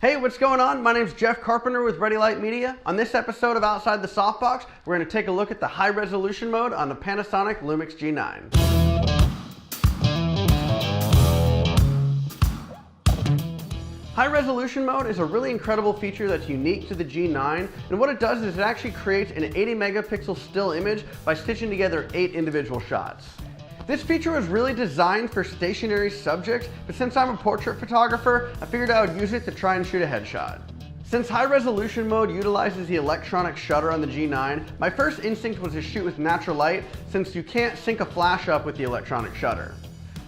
Hey, what's going on? My name's Jeff Carpenter with Ready Light Media. On this episode of Outside the Softbox, we're going to take a look at the high resolution mode on the Panasonic Lumix G9. High resolution mode is a really incredible feature that's unique to the G9, and what it does is it actually creates an 80 megapixel still image by stitching together 8 individual shots. This feature was really designed for stationary subjects, but since I'm a portrait photographer, I figured I would use it to try and shoot a headshot. Since high resolution mode utilizes the electronic shutter on the G9, my first instinct was to shoot with natural light since you can't sync a flash up with the electronic shutter.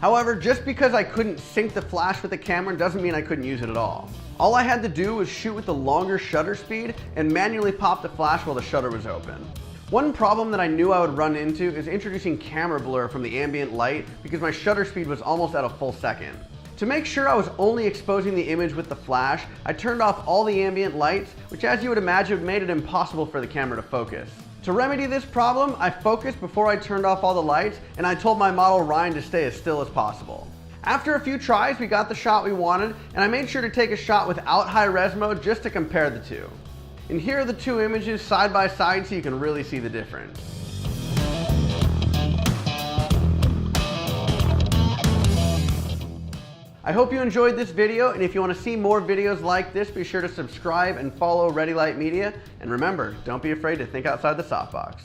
However, just because I couldn't sync the flash with the camera doesn't mean I couldn't use it at all. All I had to do was shoot with the longer shutter speed and manually pop the flash while the shutter was open. One problem that I knew I would run into is introducing camera blur from the ambient light because my shutter speed was almost at a full second. To make sure I was only exposing the image with the flash, I turned off all the ambient lights, which as you would imagine made it impossible for the camera to focus. To remedy this problem, I focused before I turned off all the lights, and I told my model Ryan to stay as still as possible. After a few tries, we got the shot we wanted, and I made sure to take a shot without high res mode just to compare the two. And here are the two images side by side so you can really see the difference. I hope you enjoyed this video, and if you want to see more videos like this, be sure to subscribe and follow Ready Light Media. And remember, don't be afraid to think outside the softbox.